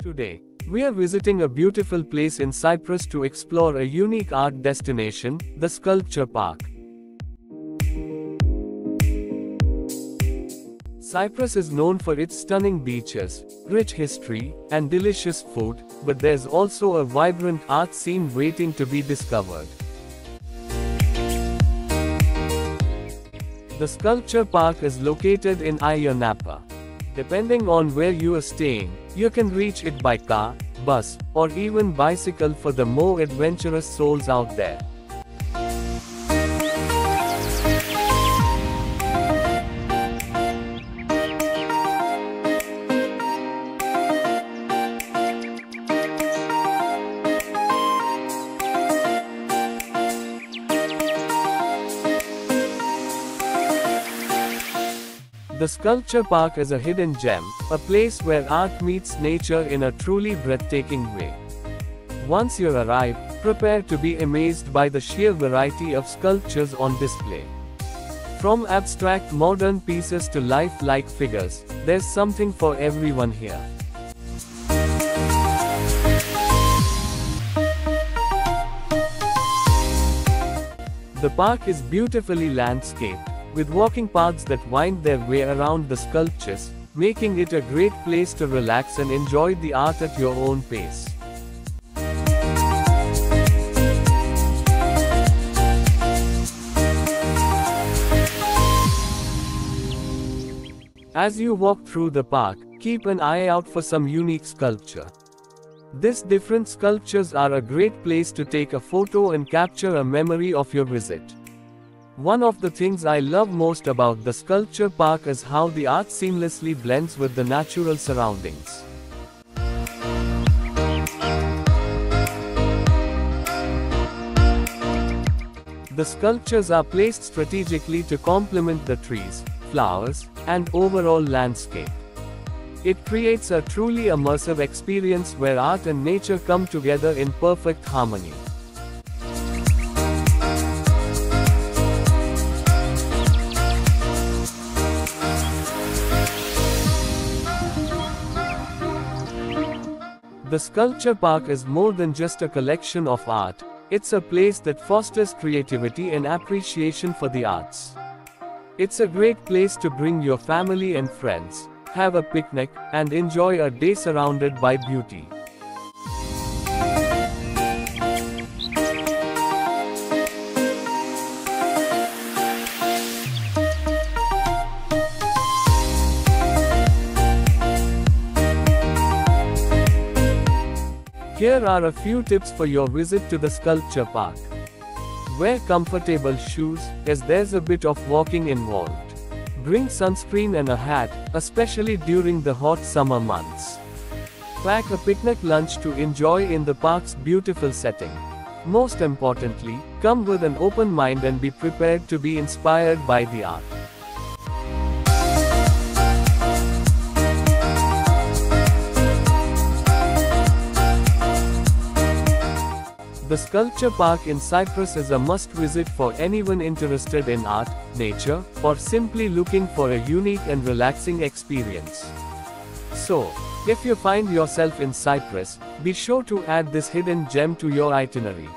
Today, we are visiting a beautiful place in Cyprus to explore a unique art destination, the Sculpture Park. Cyprus is known for its stunning beaches, rich history, and delicious food, but there's also a vibrant art scene waiting to be discovered. The Sculpture Park is located in Ayia, Napa. Depending on where you are staying, you can reach it by car, bus, or even bicycle for the more adventurous souls out there. The Sculpture Park is a hidden gem, a place where art meets nature in a truly breathtaking way. Once you arrive, prepare to be amazed by the sheer variety of sculptures on display. From abstract modern pieces to lifelike figures, there's something for everyone here. The park is beautifully landscaped, with walking paths that wind their way around the sculptures, making it a great place to relax and enjoy the art at your own pace. As you walk through the park, keep an eye out for some unique sculpture. These different sculptures are a great place to take a photo and capture a memory of your visit. One of the things I love most about the Sculpture Park is how the art seamlessly blends with the natural surroundings. The sculptures are placed strategically to complement the trees, flowers, and overall landscape. It creates a truly immersive experience where art and nature come together in perfect harmony. The Sculpture Park is more than just a collection of art, it's a place that fosters creativity and appreciation for the arts. It's a great place to bring your family and friends, have a picnic, and enjoy a day surrounded by beauty. Here are a few tips for your visit to the Sculpture Park. Wear comfortable shoes, as there's a bit of walking involved. Bring sunscreen and a hat, especially during the hot summer months. Pack a picnic lunch to enjoy in the park's beautiful setting. Most importantly, come with an open mind and be prepared to be inspired by the art. The Sculpture Park in Cyprus is a must-visit for anyone interested in art, nature, or simply looking for a unique and relaxing experience. So, if you find yourself in Cyprus, be sure to add this hidden gem to your itinerary.